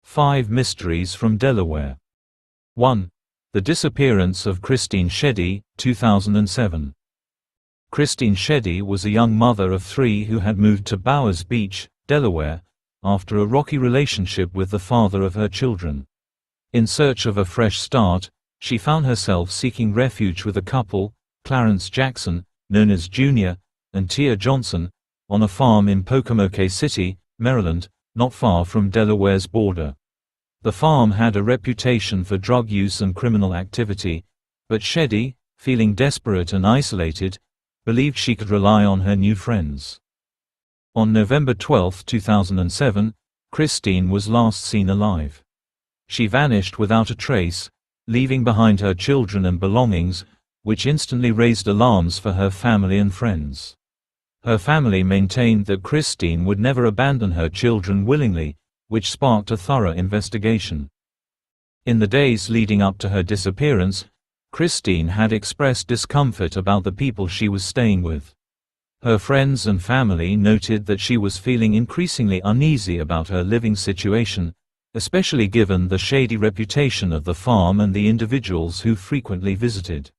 5 Mysteries from Delaware. 1. The Disappearance of Christine Sheddy, 2007. Christine Sheddy was a young mother of 3 who had moved to Bowers Beach, Delaware, after a rocky relationship with the father of her children. In search of a fresh start, she found herself seeking refuge with a couple, Clarence Jackson, known as Jr., and Tia Johnson, on a farm in Pocomoke City, Maryland, not far from Delaware's border. The farm had a reputation for drug use and criminal activity, but Sheddy, feeling desperate and isolated, believed she could rely on her new friends. On November 12, 2007, Christine was last seen alive. She vanished without a trace, leaving behind her children and belongings, which instantly raised alarms for her family and friends. Her family maintained that Christine would never abandon her children willingly, which sparked a thorough investigation. In the days leading up to her disappearance, Christine had expressed discomfort about the people she was staying with. Her friends and family noted that she was feeling increasingly uneasy about her living situation, especially given the shady reputation of the farm and the individuals who frequently visited.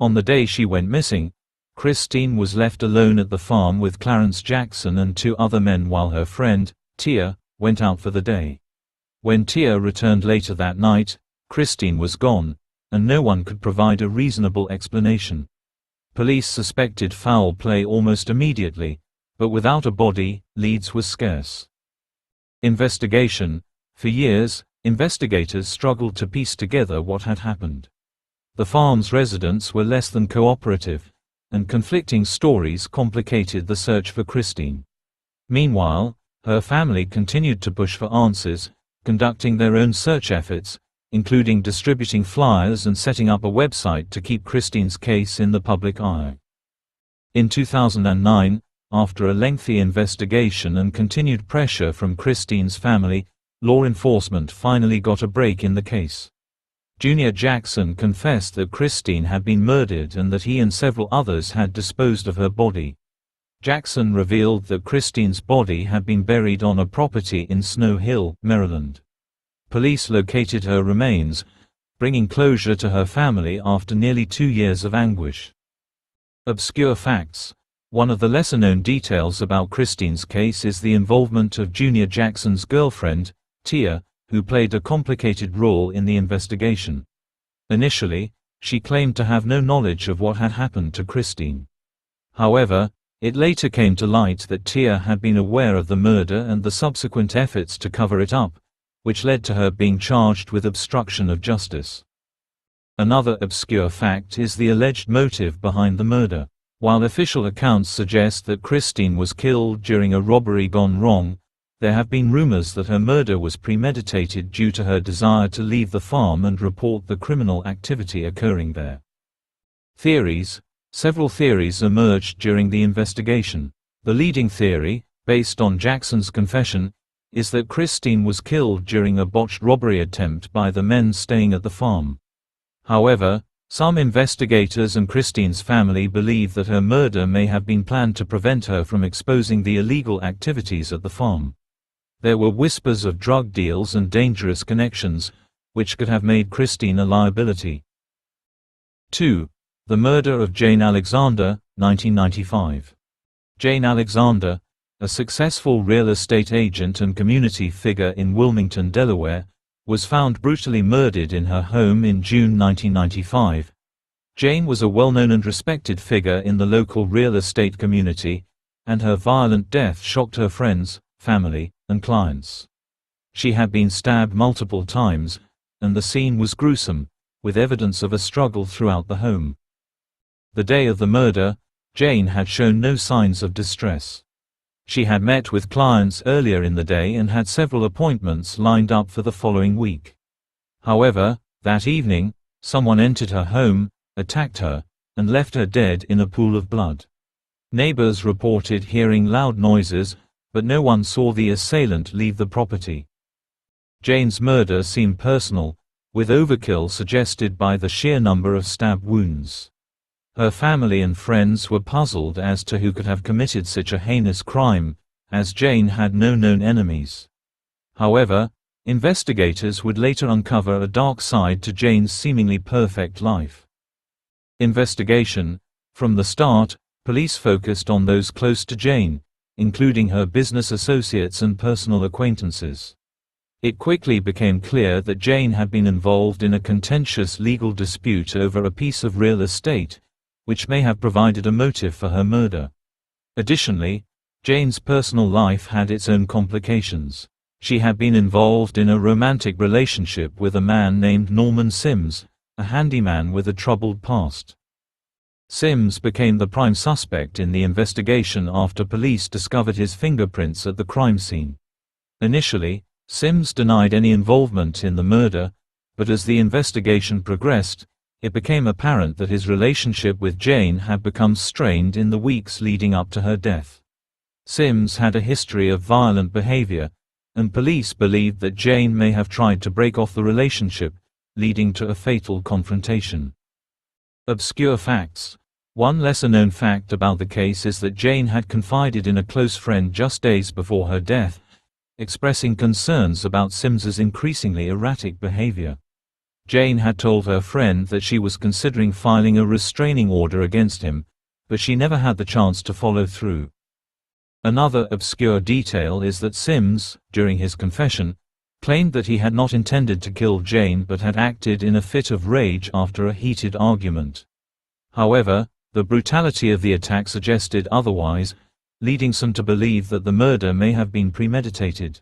On the day she went missing, Christine was left alone at the farm with Clarence Jackson and 2 other men while her friend, Tia, went out for the day. When Tia returned later that night, Christine was gone, and no one could provide a reasonable explanation. Police suspected foul play almost immediately, but without a body, leads were scarce. Investigation. For years, investigators struggled to piece together what had happened. The farm's residents were less than cooperative, and conflicting stories complicated the search for Christine. Meanwhile, her family continued to push for answers, conducting their own search efforts, including distributing flyers and setting up a website to keep Christine's case in the public eye. In 2009, after a lengthy investigation and continued pressure from Christine's family, law enforcement finally got a break in the case. Jr. Jackson confessed that Christine had been murdered and that he and several others had disposed of her body. Jackson revealed that Christine's body had been buried on a property in Snow Hill, Maryland. Police located her remains, bringing closure to her family after nearly 2 years of anguish. Obscure facts. One of the lesser-known details about Christine's case is the involvement of Jr. Jackson's girlfriend, Tia, who played a complicated role in the investigation. Initially, she claimed to have no knowledge of what had happened to Christine. However, it later came to light that Tia had been aware of the murder and the subsequent efforts to cover it up, which led to her being charged with obstruction of justice. Another obscure fact is the alleged motive behind the murder. While official accounts suggest that Christine was killed during a robbery gone wrong, there have been rumors that her murder was premeditated due to her desire to leave the farm and report the criminal activity occurring there. Theories. Several theories emerged during the investigation. The leading theory, based on Jackson's confession, is that Christine was killed during a botched robbery attempt by the men staying at the farm. However, some investigators and Christine's family believe that her murder may have been planned to prevent her from exposing the illegal activities at the farm. There were whispers of drug deals and dangerous connections, which could have made Christine a liability. 2. The murder of Jane Alexander, 1995. Jane Alexander, a successful real estate agent and community figure in Wilmington, Delaware, was found brutally murdered in her home in June 1995. Jane was a well-known and respected figure in the local real estate community, and her violent death shocked her friends, family, and clients. She had been stabbed multiple times, and the scene was gruesome, with evidence of a struggle throughout the home. The day of the murder, Jane had shown no signs of distress. She had met with clients earlier in the day and had several appointments lined up for the following week. However, that evening, someone entered her home, attacked her, and left her dead in a pool of blood. Neighbors reported hearing loud noises, but no one saw the assailant leave the property. Jane's murder seemed personal, with overkill suggested by the sheer number of stab wounds. Her family and friends were puzzled as to who could have committed such a heinous crime, as Jane had no known enemies. However, investigators would later uncover a dark side to Jane's seemingly perfect life. Investigation. From the start, police focused on those close to Jane, including her business associates and personal acquaintances. It quickly became clear that Jane had been involved in a contentious legal dispute over a piece of real estate, which may have provided a motive for her murder. Additionally, Jane's personal life had its own complications. She had been involved in a romantic relationship with a man named Norman Sims, a handyman with a troubled past. Sims became the prime suspect in the investigation after police discovered his fingerprints at the crime scene. Initially, Sims denied any involvement in the murder, but as the investigation progressed, it became apparent that his relationship with Jane had become strained in the weeks leading up to her death. Sims had a history of violent behavior, and police believed that Jane may have tried to break off the relationship, leading to a fatal confrontation. Obscure facts. One lesser-known fact about the case is that Jane had confided in a close friend just days before her death, expressing concerns about Sims's increasingly erratic behavior. Jane had told her friend that she was considering filing a restraining order against him, but she never had the chance to follow through. Another obscure detail is that Sims, during his confession, claimed that he had not intended to kill Jane but had acted in a fit of rage after a heated argument. However, the brutality of the attack suggested otherwise, leading some to believe that the murder may have been premeditated.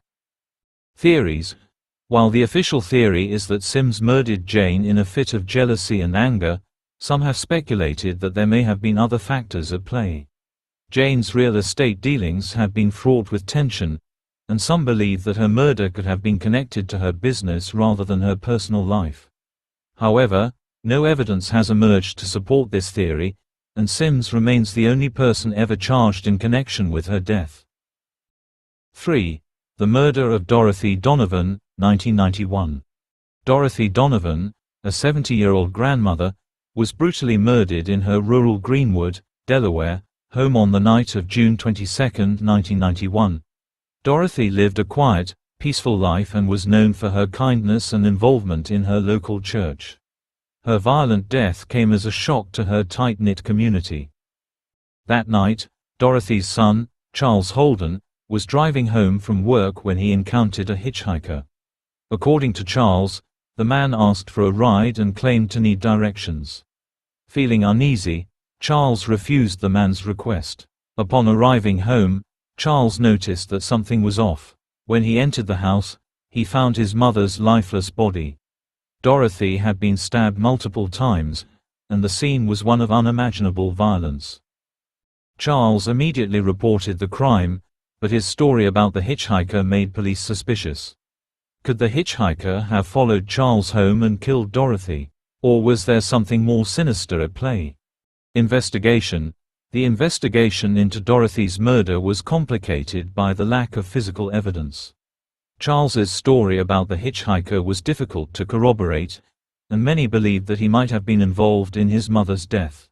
Theories. While the official theory is that Sims murdered Jane in a fit of jealousy and anger, some have speculated that there may have been other factors at play. Jane's real estate dealings had been fraught with tension, and some believe that her murder could have been connected to her business rather than her personal life. However, no evidence has emerged to support this theory, and Sims remains the only person ever charged in connection with her death. 3. The murder of Dorothy Donovan, 1991. Dorothy Donovan, a 70-year-old grandmother, was brutally murdered in her rural Greenwood, Delaware, home on the night of June 22, 1991. Dorothy lived a quiet, peaceful life and was known for her kindness and involvement in her local church. Her violent death came as a shock to her tight-knit community. That night, Dorothy's son, Charles Holden, was driving home from work when he encountered a hitchhiker. According to Charles, the man asked for a ride and claimed to need directions. Feeling uneasy, Charles refused the man's request. Upon arriving home, Charles noticed that something was off. When he entered the house, he found his mother's lifeless body. Dorothy had been stabbed multiple times, and the scene was one of unimaginable violence. Charles immediately reported the crime, but his story about the hitchhiker made police suspicious. Could the hitchhiker have followed Charles home and killed Dorothy? Or was there something more sinister at play? Investigation. The investigation into Dorothy's murder was complicated by the lack of physical evidence. Charles's story about the hitchhiker was difficult to corroborate, and many believed that he might have been involved in his mother's death.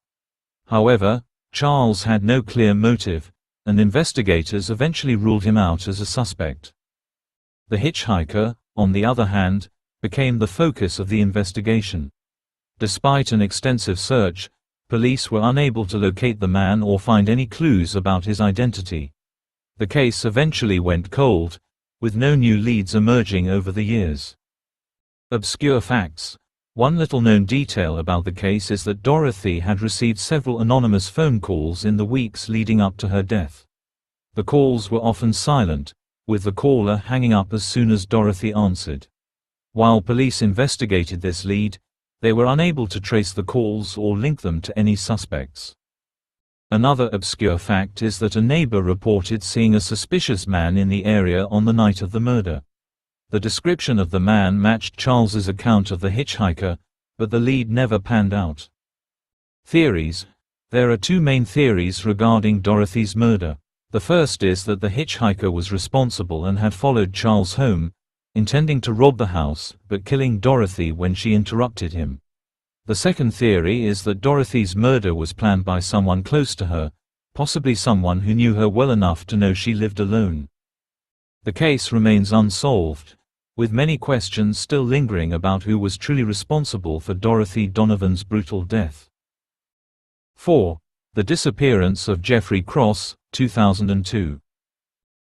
However, Charles had no clear motive, and investigators eventually ruled him out as a suspect. The hitchhiker, on the other hand, became the focus of the investigation. Despite an extensive search, police were unable to locate the man or find any clues about his identity. The case eventually went cold, with no new leads emerging over the years. Obscure facts. One little-known detail about the case is that Dorothy had received several anonymous phone calls in the weeks leading up to her death. The calls were often silent, with the caller hanging up as soon as Dorothy answered. While police investigated this lead, they were unable to trace the calls or link them to any suspects. Another obscure fact is that a neighbor reported seeing a suspicious man in the area on the night of the murder. The description of the man matched Charles's account of the hitchhiker, but the lead never panned out. Theories. There are two main theories regarding Dorothy's murder. The first is that the hitchhiker was responsible and had followed Charles home, intending to rob the house, but killing Dorothy when she interrupted him. The second theory is that Dorothy's murder was planned by someone close to her, possibly someone who knew her well enough to know she lived alone. The case remains unsolved, with many questions still lingering about who was truly responsible for Dorothy Donovan's brutal death. 4. The Disappearance of Jeffrey Cross, 2002.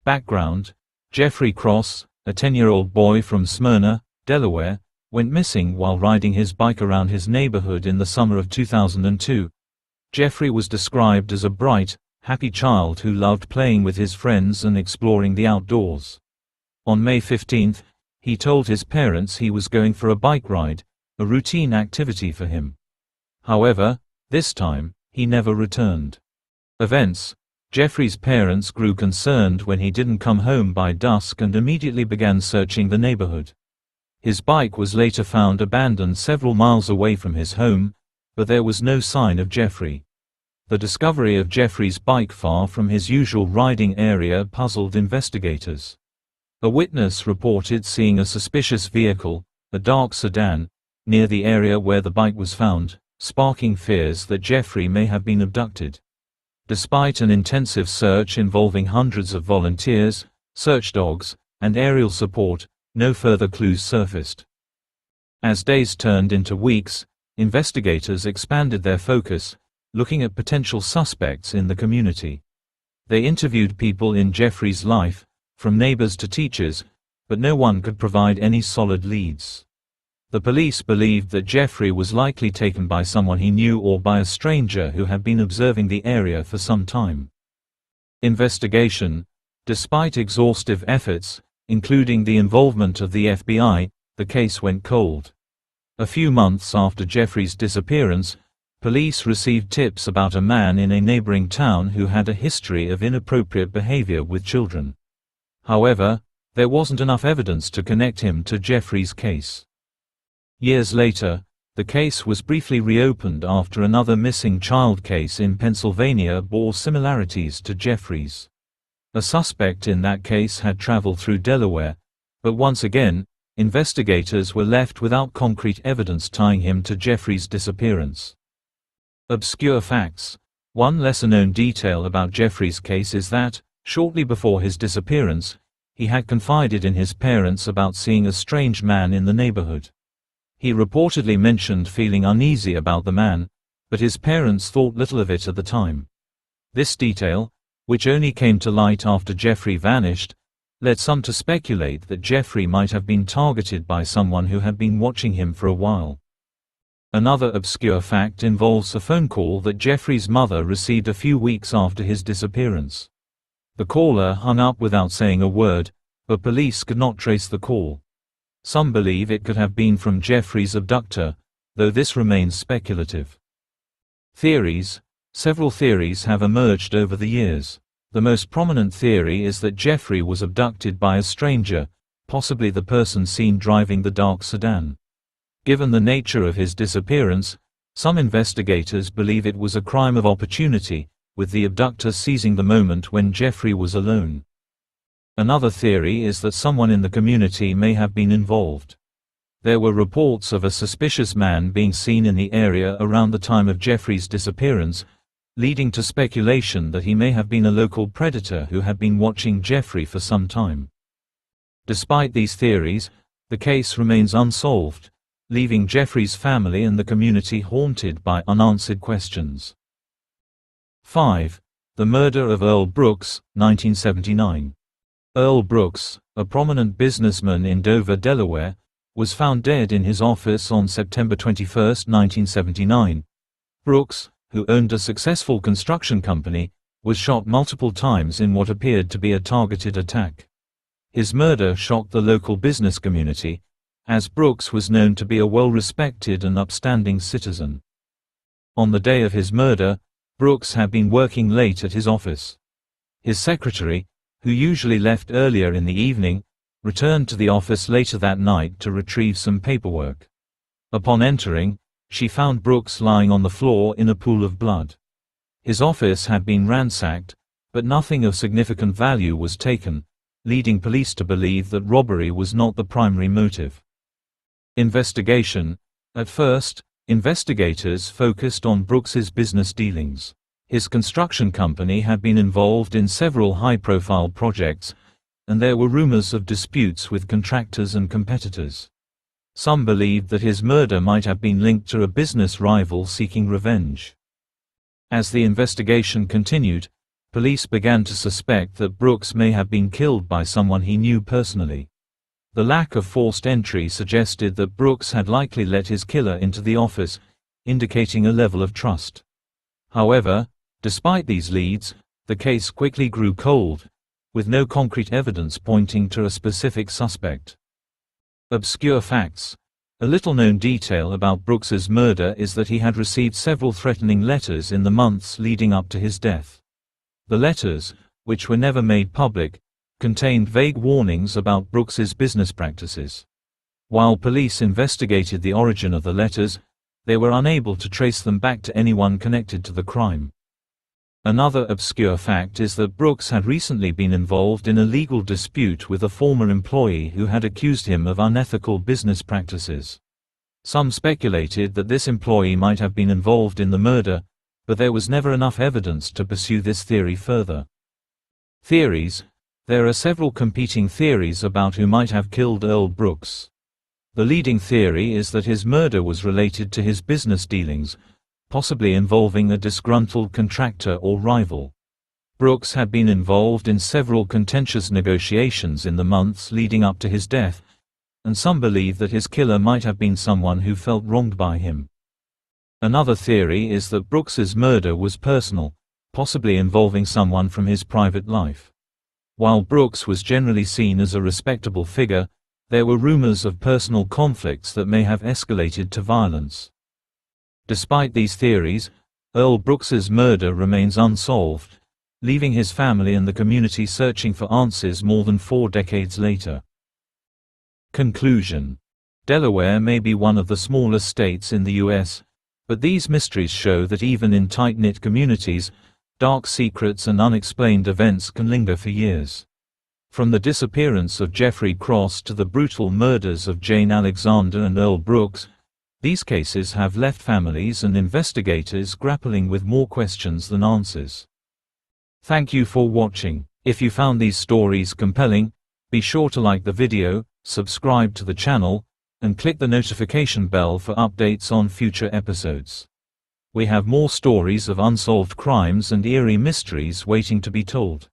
Background: Jeffrey Cross, a 10-year-old boy from Smyrna, Delaware, went missing while riding his bike around his neighborhood in the summer of 2002. Jeffrey was described as a bright, happy child who loved playing with his friends and exploring the outdoors. On May 15, he told his parents he was going for a bike ride, a routine activity for him. However, this time, he never returned. Events: Jeffrey's parents grew concerned when he didn't come home by dusk and immediately began searching the neighborhood. His bike was later found abandoned several miles away from his home, but there was no sign of Jeffrey. The discovery of Jeffrey's bike far from his usual riding area puzzled investigators. A witness reported seeing a suspicious vehicle, a dark sedan, near the area where the bike was found, sparking fears that Jeffrey may have been abducted. Despite an intensive search involving hundreds of volunteers, search dogs, and aerial support, no further clues surfaced. As days turned into weeks, investigators expanded their focus, looking at potential suspects in the community. They interviewed people in Jeffrey's life, from neighbors to teachers, but no one could provide any solid leads. The police believed that Jeffrey was likely taken by someone he knew or by a stranger who had been observing the area for some time. Investigation: Despite exhaustive efforts, including the involvement of the FBI, the case went cold. A few months after Jeffrey's disappearance, police received tips about a man in a neighboring town who had a history of inappropriate behavior with children. However, there wasn't enough evidence to connect him to Jeffrey's case. Years later, the case was briefly reopened after another missing child case in Pennsylvania bore similarities to Jeffrey's. A suspect in that case had traveled through Delaware, but once again, investigators were left without concrete evidence tying him to Jeffrey's disappearance. Obscure facts: One lesser-known detail about Jeffrey's case is that, shortly before his disappearance, he had confided in his parents about seeing a strange man in the neighborhood. He reportedly mentioned feeling uneasy about the man, but his parents thought little of it at the time. This detail, which only came to light after Jeffrey vanished, led some to speculate that Jeffrey might have been targeted by someone who had been watching him for a while. Another obscure fact involves a phone call that Jeffrey's mother received a few weeks after his disappearance. The caller hung up without saying a word, but police could not trace the call. Some believe it could have been from Jeffrey's abductor, though this remains speculative. Theories: Several theories have emerged over the years. The most prominent theory is that Jeffrey was abducted by a stranger, possibly the person seen driving the dark sedan. Given the nature of his disappearance, some investigators believe it was a crime of opportunity, with the abductor seizing the moment when Jeffrey was alone. Another theory is that someone in the community may have been involved. There were reports of a suspicious man being seen in the area around the time of Jeffrey's disappearance, leading to speculation that he may have been a local predator who had been watching Jeffrey for some time. Despite these theories, the case remains unsolved, leaving Jeffrey's family and the community haunted by unanswered questions. 5. The murder of Earl Brooks, 1979. Earl Brooks, a prominent businessman in Dover, Delaware, was found dead in his office on September 21, 1979. Brooks, who owned a successful construction company, was shot multiple times in what appeared to be a targeted attack. His murder shocked the local business community, as Brooks was known to be a well-respected and upstanding citizen. On the day of his murder, Brooks had been working late at his office. His secretary, who usually left earlier in the evening, returned to the office later that night to retrieve some paperwork. Upon entering, she found Brooks lying on the floor in a pool of blood. His office had been ransacked, but nothing of significant value was taken, leading police to believe that robbery was not the primary motive. Investigation: At first, investigators focused on Brooks's business dealings. His construction company had been involved in several high-profile projects, and there were rumors of disputes with contractors and competitors. Some believed that his murder might have been linked to a business rival seeking revenge. As the investigation continued, police began to suspect that Brooks may have been killed by someone he knew personally. The lack of forced entry suggested that Brooks had likely let his killer into the office, indicating a level of trust. However, despite these leads, the case quickly grew cold, with no concrete evidence pointing to a specific suspect. Obscure facts. A little-known detail about Brooks's murder is that he had received several threatening letters in the months leading up to his death. The letters, which were never made public, contained vague warnings about Brooks's business practices. While police investigated the origin of the letters, they were unable to trace them back to anyone connected to the crime. Another obscure fact is that Brooks had recently been involved in a legal dispute with a former employee who had accused him of unethical business practices. Some speculated that this employee might have been involved in the murder, but there was never enough evidence to pursue this theory further. Theories. There are several competing theories about who might have killed Earl Brooks. The leading theory is that his murder was related to his business dealings, possibly involving a disgruntled contractor or rival. Brooks had been involved in several contentious negotiations in the months leading up to his death, and some believe that his killer might have been someone who felt wronged by him. Another theory is that Brooks's murder was personal, possibly involving someone from his private life. While Brooks was generally seen as a respectable figure, there were rumors of personal conflicts that may have escalated to violence. Despite these theories, Earl Brooks's murder remains unsolved, leaving his family and the community searching for answers more than 4 decades later. Conclusion. Delaware may be one of the smallest states in the U.S., but these mysteries show that even in tight-knit communities, dark secrets and unexplained events can linger for years. From the disappearance of Jeffrey Cross to the brutal murders of Jane Alexander and Earl Brooks, these cases have left families and investigators grappling with more questions than answers. Thank you for watching. If you found these stories compelling, be sure to like the video, subscribe to the channel, and click the notification bell for updates on future episodes. We have more stories of unsolved crimes and eerie mysteries waiting to be told.